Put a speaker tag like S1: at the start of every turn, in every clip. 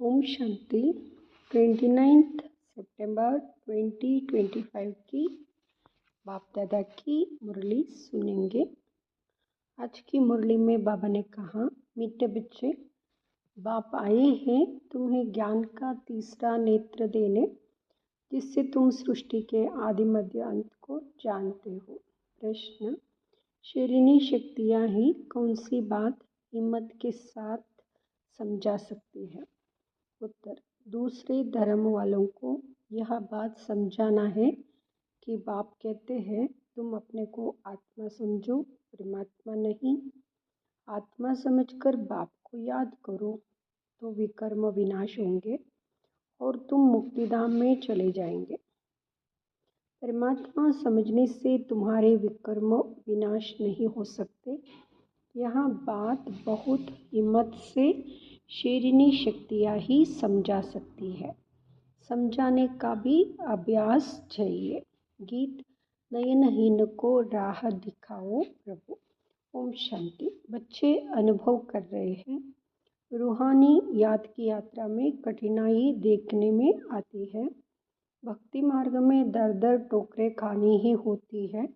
S1: ओम शांति। 29 सितंबर 2025 की बाप दादा की मुरली सुनेंगे। आज की मुरली में बाबा ने कहा, मीठे बच्चे, बाप आए हैं तुम्हें ज्ञान का तीसरा नेत्र देने, जिससे तुम सृष्टि के आदि मध्य अंत को जानते हो। प्रश्न, शरीरी शक्तियाँ ही कौन सी बात हिम्मत के साथ समझा सकती है? उत्तर, दूसरे धर्म वालों को यह बात समझाना है कि बाप कहते हैं तुम अपने को आत्मा समझो, परमात्मा नहीं। आत्मा समझकर बाप को याद करो तो विकर्म विनाश होंगे और तुम मुक्तिधाम में चले जाएंगे। परमात्मा समझने से तुम्हारे विकर्म विनाश नहीं हो सकते। यहाँ बात बहुत हिम्मत से शरीरी शक्तियाँ ही समझा सकती है। समझाने का भी अभ्यास चाहिए। गीत, नयनहीन को राह दिखाओ प्रभु। ओम शांति। बच्चे अनुभव कर रहे हैं, रूहानी याद की यात्रा में कठिनाई देखने में आती है। भक्ति मार्ग में दर दर ठोकरें खानी ही होती है।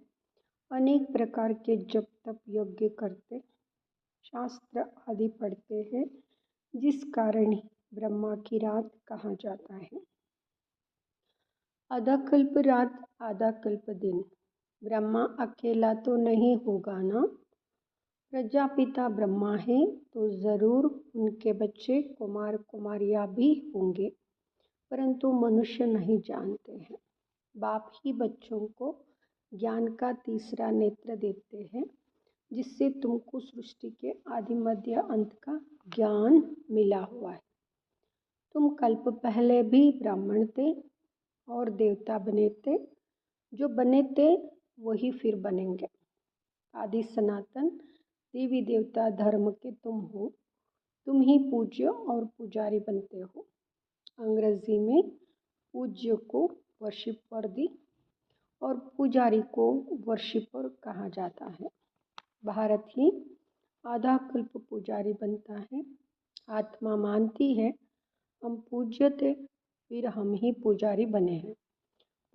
S1: अनेक प्रकार के जप तप यज्ञ करते, शास्त्र आदि पढ़ते हैं, जिस कारण ही ब्रह्मा की रात कहा जाता है। आधा कल्प रात, आधा कल्प दिन। ब्रह्मा अकेला तो नहीं होगा ना? प्रजापिता ब्रह्मा है तो जरूर उनके बच्चे कुमार कुमारियाँ भी होंगे, परंतु मनुष्य नहीं जानते हैं। बाप ही बच्चों को ज्ञान का तीसरा नेत्र देते हैं, जिससे तुमको सृष्टि के आदि मध्य अंत का ज्ञान मिला हुआ है। तुम कल्प पहले भी ब्राह्मण थे और देवता बने थे। जो बने थे वही फिर बनेंगे। आदि सनातन देवी देवता धर्म के तुम हो। तुम ही पूज्य और पुजारी बनते हो। अंग्रेजी में पूज्य को वर्शिपर दी और पुजारी को वर्शिपर कहा जाता है। भारत ही आधा कल्प पुजारी बनता है। आत्मा मानती है हम पूज्य थे, फिर हम ही पुजारी बने हैं।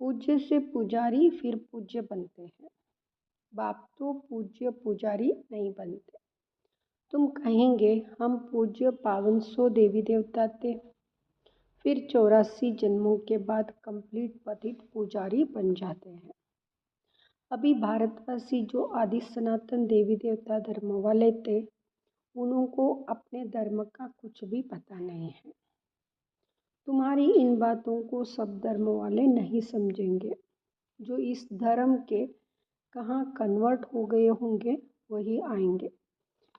S1: पूज्य से पुजारी फिर पूज्य बनते हैं। बाप तो पूज्य पुजारी नहीं बनते। तुम कहेंगे हम पूज्य 500 देवी देवता थे, फिर 84 जन्मों के बाद कंप्लीट पतित पुजारी बन जाते हैं। अभी भारतवासी जो आदि सनातन देवी देवता धर्म वाले थे, उनको अपने धर्म का कुछ भी पता नहीं है। तुम्हारी इन बातों को सब धर्म वाले नहीं समझेंगे। जो इस धर्म के कहाँ कन्वर्ट हो गए होंगे वही आएंगे।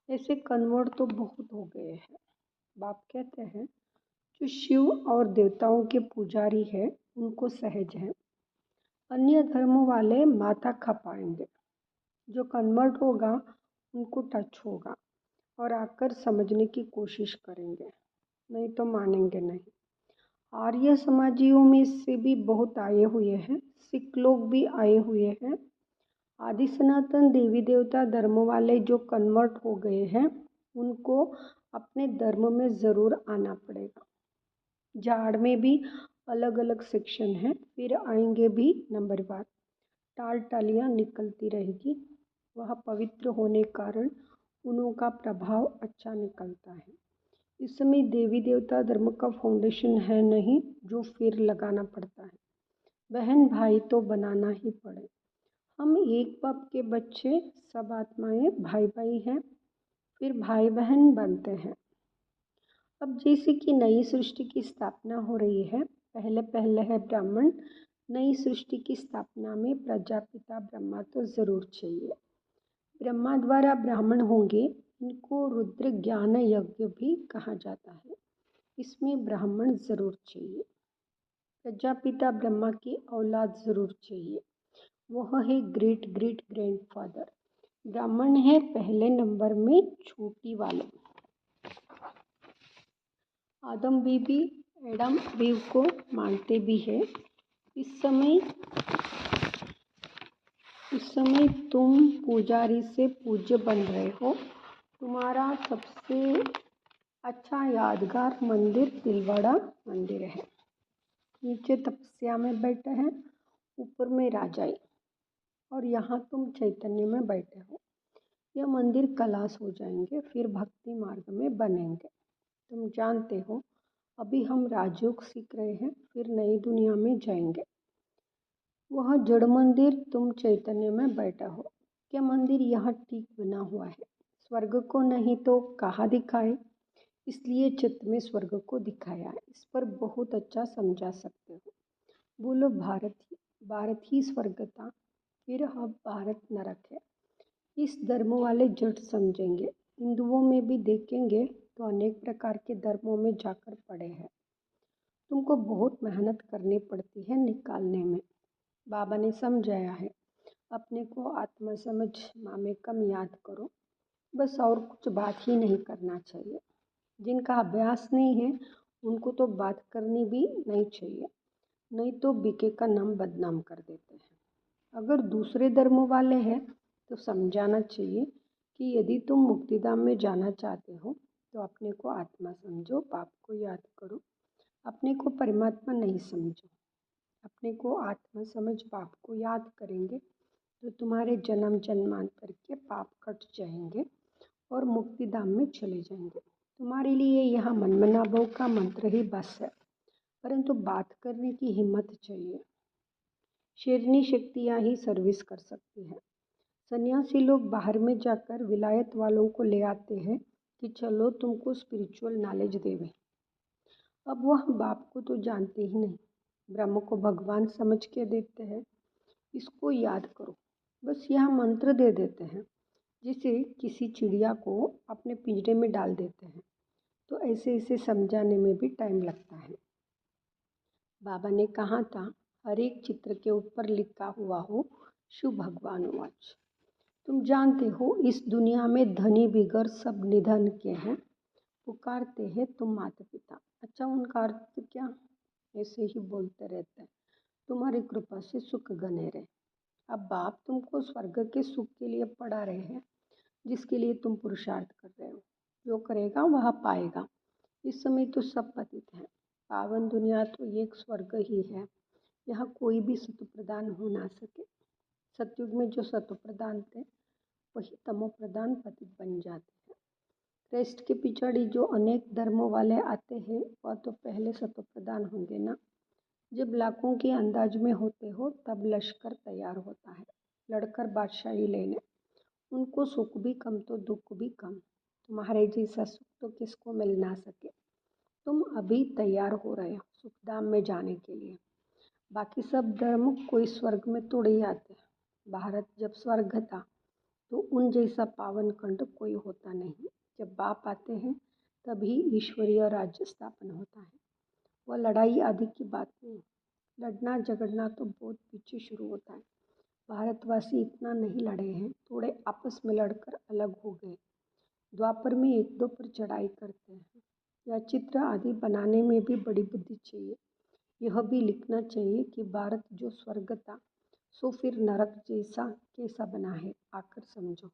S1: ऐसे कन्वर्ट तो बहुत हो गए हैं। बाप कहते हैं जो शिव और देवताओं के पुजारी है उनको सहज है। अन्य धर्म वाले माथा खपाएंगे। जो कन्वर्ट होगा उनको टच होगा और आकर समझने की कोशिश करेंगे, नहीं तो मानेंगे नहीं। आर्य समाजियों में से भी बहुत आए हुए हैं, सिख लोग भी आए हुए हैं। आदि सनातन देवी देवता धर्म वाले जो कन्वर्ट हो गए हैं उनको अपने धर्म में ज़रूर आना पड़ेगा। झाड़ में भी अलग अलग सेक्शन हैं, फिर आएंगे भी नंबरवार। टाल टालियाँ निकलती रहेगी। वह पवित्र होने कारण उनका प्रभाव अच्छा निकलता है। इस समय देवी देवता धर्म का फाउंडेशन है नहीं जो फिर लगाना पड़ता है। बहन भाई तो बनाना ही पड़े। हम एक बाप के बच्चे, सब आत्माएं भाई भाई हैं, फिर भाई बहन बनते हैं। अब जैसे कि नई सृष्टि की स्थापना हो रही है, पहले पहले है ब्राह्मण। नई सृष्टि की स्थापना में प्रजापिता ब्रह्मा तो ज़रूर चाहिए। ब्रह्मा द्वारा ब्राह्मण होंगे, इनको रुद्र ज्ञान यज्ञ भी कहा जाता है। इसमें ब्राह्मण ज़रूर चाहिए। प्रजापिता ब्रह्मा की औलाद ज़रूर चाहिए। वह है ग्रेट ग्रेट ग्रैंडफादर। ब्राह्मण है पहले नंबर में छोटी वाले। आदम बीबी एडम बीव को मानते भी है। इस समय तुम पुजारी से पूज्य बन रहे हो। तुम्हारा सबसे अच्छा यादगार मंदिर तिलवाड़ा मंदिर है। नीचे तपस्या में बैठे हैं, ऊपर में राजाई, और यहाँ तुम चैतन्य में बैठे हो। यह मंदिर कैलाश हो जाएंगे, फिर भक्ति मार्ग में बनेंगे। तुम जानते हो अभी हम राजयोग सीख रहे हैं, फिर नई दुनिया में जाएंगे। वह जड़ मंदिर, तुम चैतन्य में बैठा हो। क्या मंदिर यहाँ ठीक बना हुआ है, स्वर्ग को नहीं तो कहाँ दिखाए, इसलिए चित्त में स्वर्ग को दिखाया। इस पर बहुत अच्छा समझा सकते हो। बोलो भारत ही स्वर्ग था, फिर अब भारत नरक है। इस धर्म वाले जट समझेंगे। हिंदुओं में भी देखेंगे तो अनेक प्रकार के धर्मों में जाकर पड़े हैं। तुमको बहुत मेहनत करनी पड़ती है निकालने में। बाबा ने समझाया है, अपने को आत्मा समझ मामे कम याद करो, बस, और कुछ बात ही नहीं करना चाहिए। जिनका अभ्यास नहीं है उनको तो बात करनी भी नहीं चाहिए, नहीं तो बीके का नाम बदनाम कर देते हैं। अगर दूसरे धर्म वाले हैं तो समझाना चाहिए कि यदि तुम मुक्तिधाम में जाना चाहते हो तो अपने को आत्मा समझो, पाप को याद करो। अपने को परमात्मा नहीं समझो। अपने को आत्मा समझ पाप को याद करेंगे तो तुम्हारे जन्म जन्मांतर के पाप कट जाएंगे और मुक्तिधाम में चले जाएंगे। तुम्हारे लिए यह मनमना भव का मंत्र ही बस है, परंतु बात करने की हिम्मत चाहिए। शेरनी शक्तियाँ ही सर्विस कर सकती है। सन्यासी लोग बाहर में जाकर विलायत वालों को ले आते हैं कि चलो तुमको स्पिरिचुअल नॉलेज देवे। अब वह बाप को तो जानते ही नहीं, ब्रह्म को भगवान समझ के देते हैं। इसको याद करो, बस यह मंत्र दे देते हैं। जिसे किसी चिड़िया को अपने पिंजरे में डाल देते हैं, तो ऐसे इसे समझाने में भी टाइम लगता है। बाबा ने कहा था, हर एक चित्र के ऊपर लिखा हुआ हो शिव भगवान वाच। तुम जानते हो इस दुनिया में धनी बिगर सब निधन के हैं, पुकारते हैं तुम माता पिता। अच्छा, उनका अर्थ क्या? ऐसे ही बोलते रहते हैं, तुम्हारी कृपा से सुख गने रहे। अब बाप तुमको स्वर्ग के सुख के लिए पढ़ा रहे हैं, जिसके लिए तुम पुरुषार्थ कर रहे हो। जो करेगा वह पाएगा। इस समय तो सब पतित है। पावन दुनिया तो एक स्वर्ग ही है, यहाँ कोई भी सत्व प्रदान हो ना सके। सतयुग में जो सत्व प्रदान थे वही तमो प्रदान पतित बन जाते हैं। क्राइस्ट के पिछाड़ी जो अनेक धर्मों वाले आते हैं वह तो पहले सत्व प्रदान होंगे ना। जब लाखों के अंदाज में होते हो तब लश्कर तैयार होता है लड़कर बादशाही लेने। उनको सुख भी कम तो दुख भी कम। तुम्हारे जैसा सुख तो किसको मिल ना सके। तुम अभी तैयार हो रहे हो सुखधाम में जाने के लिए। बाकी सब धर्म कोई स्वर्ग में थोड़े आते हैं। भारत जब स्वर्ग था तो उन जैसा पावन खंड कोई होता नहीं। जब बाप आते हैं तभी ईश्वरीय राज्य स्थापन होता है। वह लड़ाई आदि की बात नहीं। लड़ना झगड़ना तो बहुत पीछे शुरू होता है। भारतवासी इतना नहीं लड़े हैं, थोड़े आपस में लड़कर अलग हो गए। द्वापर में एक दो पर चढ़ाई करते हैं। या चित्र आदि बनाने में भी बड़ी बुद्धि चाहिए। यह भी लिखना चाहिए कि भारत जो स्वर्ग था सो फिर नरक जैसा कैसा बना है, आकर समझो।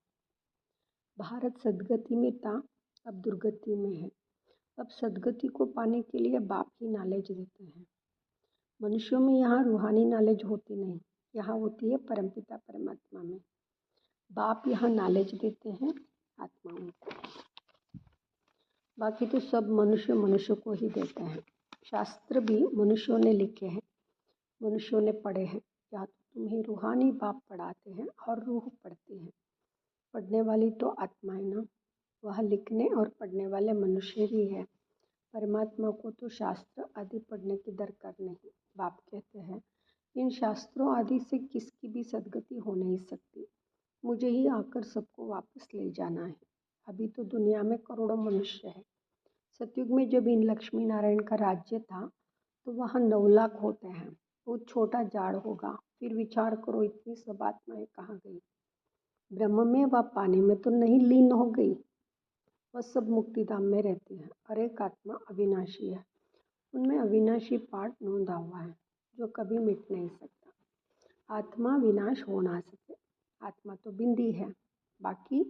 S1: भारत सदगति में था, अब दुर्गति में है। अब सदगति को पाने के लिए बाप ही नॉलेज देते हैं। मनुष्यों में यहाँ रूहानी नॉलेज होती नहीं, यहाँ होती है परमपिता परमात्मा में। बाप यहाँ नॉलेज देते हैं आत्माओं को। बाकी तो सब मनुष्य को ही देते हैं। शास्त्र भी मनुष्यों ने लिखे हैं, मनुष्यों ने पढ़े हैं। या तो तुम्हें रूहानी बाप पढ़ाते हैं और रूह पढ़ती है। पढ़ने वाली तो आत्मा है ना, वह लिखने और पढ़ने वाले मनुष्य ही है। परमात्मा को तो शास्त्र आदि पढ़ने की दरकार नहीं। बाप कहते हैं, इन शास्त्रों आदि से किसकी भी सदगति हो नहीं सकती। मुझे ही आकर सबको वापस ले जाना है। अभी तो दुनिया में करोड़ों मनुष्य है। सतयुग में जब इन लक्ष्मी नारायण का राज्य था तो वहाँ 9 लाख होते हैं। बहुत छोटा जाड़ होगा। फिर विचार करो इतनी सब आत्माएं कहाँ गई। ब्रह्म में व पानी में तो नहीं लीन हो गई। वह सब मुक्तिधाम में रहती है। हर एक आत्मा अविनाशी है। उनमें अविनाशी पार्ट नोंदा हुआ है जो कभी मिट नहीं सकता। आत्मा विनाश हो ना सके। आत्मा तो बिंदी है, बाकी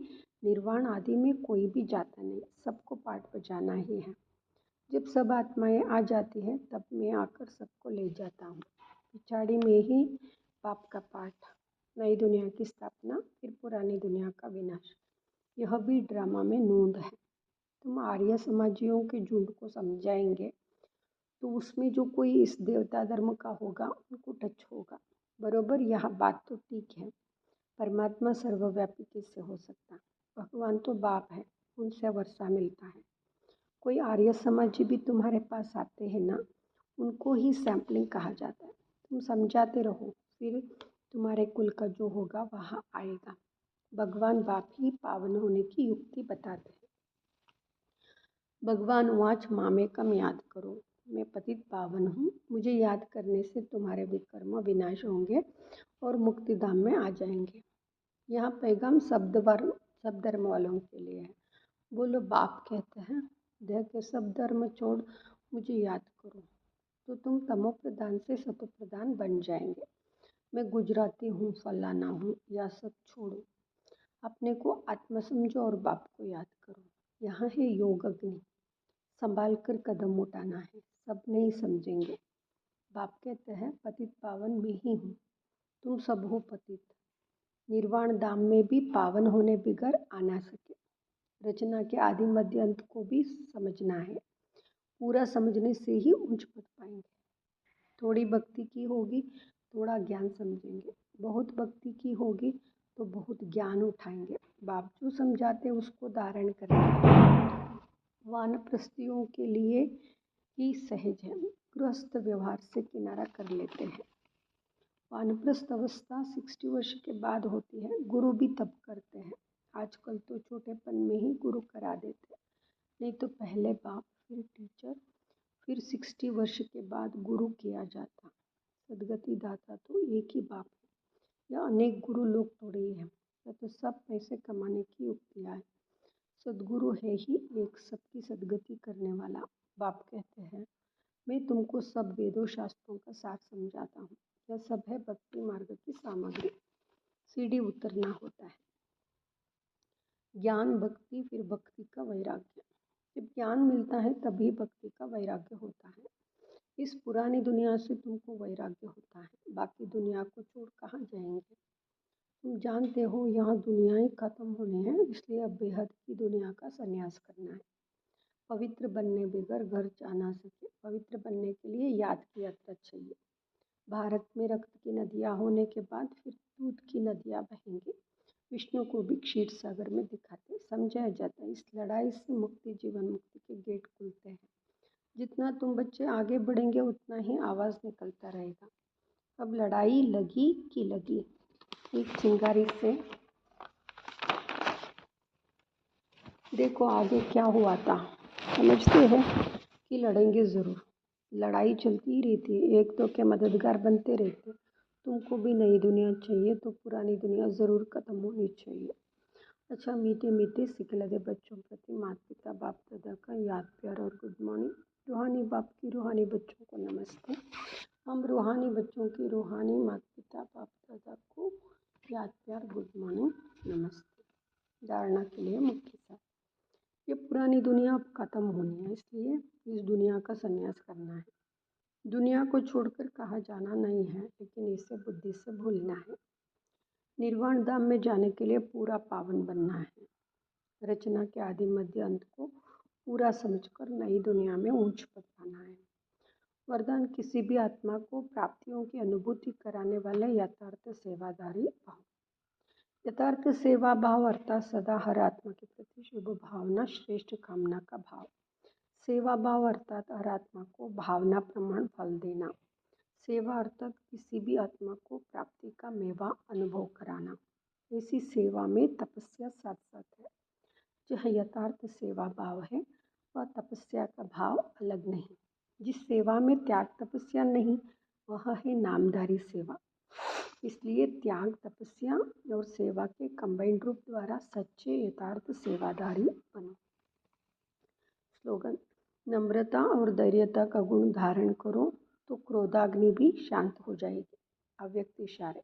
S1: निर्वाण आदि में कोई भी जाता नहीं, सबको पाठ बजाना ही है। जब सब आत्माएं आ जाती हैं तब मैं आकर सबको ले जाता हूँ। पिछाड़ी में ही पाप का पाठ, नई दुनिया की स्थापना, फिर पुरानी दुनिया का विनाश। यह भी ड्रामा में नूंद है। तुम आर्य समाजियों के झुंड को समझाएंगे तो उसमें जो कोई इस देवता धर्म का होगा उनको टच होगा। बरोबर, यह बात तो ठीक है। परमात्मा सर्वव्यापी कैसे हो सकता? भगवान तो बाप है, उनसे वर्षा मिलता है। कोई आर्य समाजी भी तुम्हारे पास आते हैं ना, उनको ही सैम्पलिंग कहा जाता है। तुम समझाते रहो, फिर तुम्हारे कुल का जो होगा वहाँ आएगा। भगवान बाप ही पावन होने की युक्ति बताते हैं। भगवान वाच मामेकम याद करो, मैं पतित पावन हूँ। मुझे याद करने से तुम्हारे विकर्म विनाश होंगे और मुक्तिधाम में आ जाएंगे। यहाँ पैगाम सब धर्म वालों के लिए है। बोलो, बाप कहते हैं देह के सब धर्म छोड़ मुझे याद करो तो तुम तमो प्रधान से सतो प्रधान बन जाएंगे। मैं गुजराती हूँ, फलाना हूँ, या सब छोड़ो, अपने को आत्मा समझो और बाप को याद करो। यहाँ है योग अग्नि, संभाल कर कदम उठाना है, सब नहीं समझेंगे। बाप कहते हैं पतित पावन मैं ही हूँ, तुम सब हो पतित। निर्वाण धाम में भी पावन होने बिगर आ ना सके। रचना के आदि मध्य अंत को भी समझना है। पूरा समझने से ही ऊंच पद पाएंगे। थोड़ी भक्ति की होगी, थोड़ा ज्ञान समझेंगे। बहुत भक्ति की होगी तो बहुत ज्ञान उठाएंगे। बाप जो समझाते उसको धारण करेंगे। वानप्रस्थियों के लिए ही सहज है, गृहस्थ व्यवहार से किनारा कर लेते हैं। वानप्रस्थ अवस्था 60 वर्ष के बाद होती है। गुरु भी तब करते हैं। आजकल तो छोटेपन में ही गुरु करा देते हैं, नहीं तो पहले बाप, फिर टीचर, फिर 60 वर्ष के बाद गुरु किया जाता। सदगति दाता तो एक ही बाप है, या अनेक गुरु लोग थोड़े ही हैं। या तो सब पैसे कमाने की युक्तियाँ है। सदगुरु है ही एक, सबकी सदगति करने वाला। बाप कहते हैं मैं तुमको सब वेदों शास्त्रों का सार समझाता हूँ। यह सब है भक्ति मार्ग की सामग्री। सीढ़ी उतरना होता है। ज्ञान, भक्ति, फिर भक्ति का वैराग्य। जब ज्ञान मिलता है तभी भक्ति का वैराग्य होता है। इस पुरानी दुनिया से तुमको वैराग्य होता है, बाकी दुनिया को छोड़ कहाँ जाएंगे? तुम जानते हो यहाँ दुनियाएं खत्म होनी है, इसलिए अब बेहद की दुनिया का संन्यास करना है। पवित्र बनने बगैर घर जा ना सके। पवित्र बनने के लिए याद की यात्रा चाहिए। भारत में रक्त की नदियाँ होने के बाद फिर दूध की नदियाँ बहेंगी। विष्णु को भी क्षीर सागर में दिखाते समझाया जाता है। इस लड़ाई से मुक्ति, जीवन मुक्ति के गेट खुलते हैं। जितना तुम बच्चे आगे बढ़ेंगे उतना ही आवाज़ निकलता रहेगा। अब लड़ाई लगी कि लगी। एक चिंगारी से देखो आगे क्या हुआ था। समझते हैं कि लड़ेंगे ज़रूर। लड़ाई चलती ही रहती है, एक तो के मददगार बनते रहते। तुमको भी नई दुनिया चाहिए तो पुरानी दुनिया ज़रूर ख़त्म होनी चाहिए। अच्छा, मीठे मीठे सिखलदे बच्चों प्रति माता पिता बाप दादा का याद, प्यार और गुड मॉर्निंग। रूहानी बाप की रूहानी बच्चों को नमस्ते। हम रूहानी बच्चों की रूहानी माता पिता बाप दादा को याद, प्यार, गुड मॉर्निंग, नमस्ते। धारणा के लिए मुख्य सार। ये पुरानी दुनिया अब खत्म होनी है, इसलिए इस दुनिया का संन्यास करना है। दुनिया को छोड़कर कहाँ जाना नहीं है, लेकिन इसे बुद्धि से भूलना है। निर्वाण धाम में जाने के लिए पूरा पावन बनना है। रचना के आदि मध्य अंत को पूरा समझकर नई दुनिया में ऊंच पद पाना है। वरदान, किसी भी आत्मा को प्राप्तियों की अनुभूति कराने वाले यथार्थ सेवादारी भाव। यथार्थ सेवा भाव अर्थात सदा हर आत्मा के प्रति शुभ भावना, श्रेष्ठ कामना का भाव। सेवा भाव अर्थात हर आत्मा को भावना प्रमाण फल देना। सेवा अर्थात किसी भी आत्मा को प्राप्ति का मेवा अनुभव कराना। ऐसी सेवा में तपस्या साथ साथ है। जो यथार्थ सेवा भाव है वह तपस्या का भाव अलग नहीं। जिस सेवा में त्याग तपस्या नहीं वह है नामधारी सेवा। इसलिए त्याग, तपस्या और सेवा के कंबाइंड रूप द्वारा सच्चे यथार्थ सेवादारी बनो। स्लोगन, नम्रता और धैर्यता का गुण धारण करो तो क्रोधाग्नि भी शांत हो जाएगी। अव्यक्त इशारे,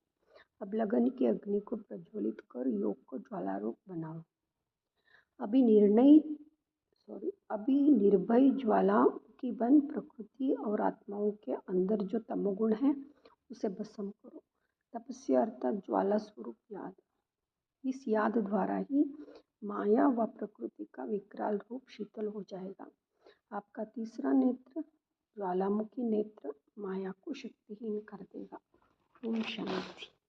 S1: अब लगन की अग्नि को प्रज्वलित कर योग को ज्वालारूप बनाओ। अभी निर्भय ज्वाला की बन प्रकृति और आत्माओं के अंदर जो तमोगुण है उसे भस्म करो। तपस्या अर्थात ज्वाला स्वरूप याद। इस याद द्वारा ही माया व प्रकृति का विकराल रूप शीतल हो जाएगा। आपका तीसरा नेत्र, ज्वालामुखी नेत्र, माया को शक्तिहीन कर देगा। ओम शांति।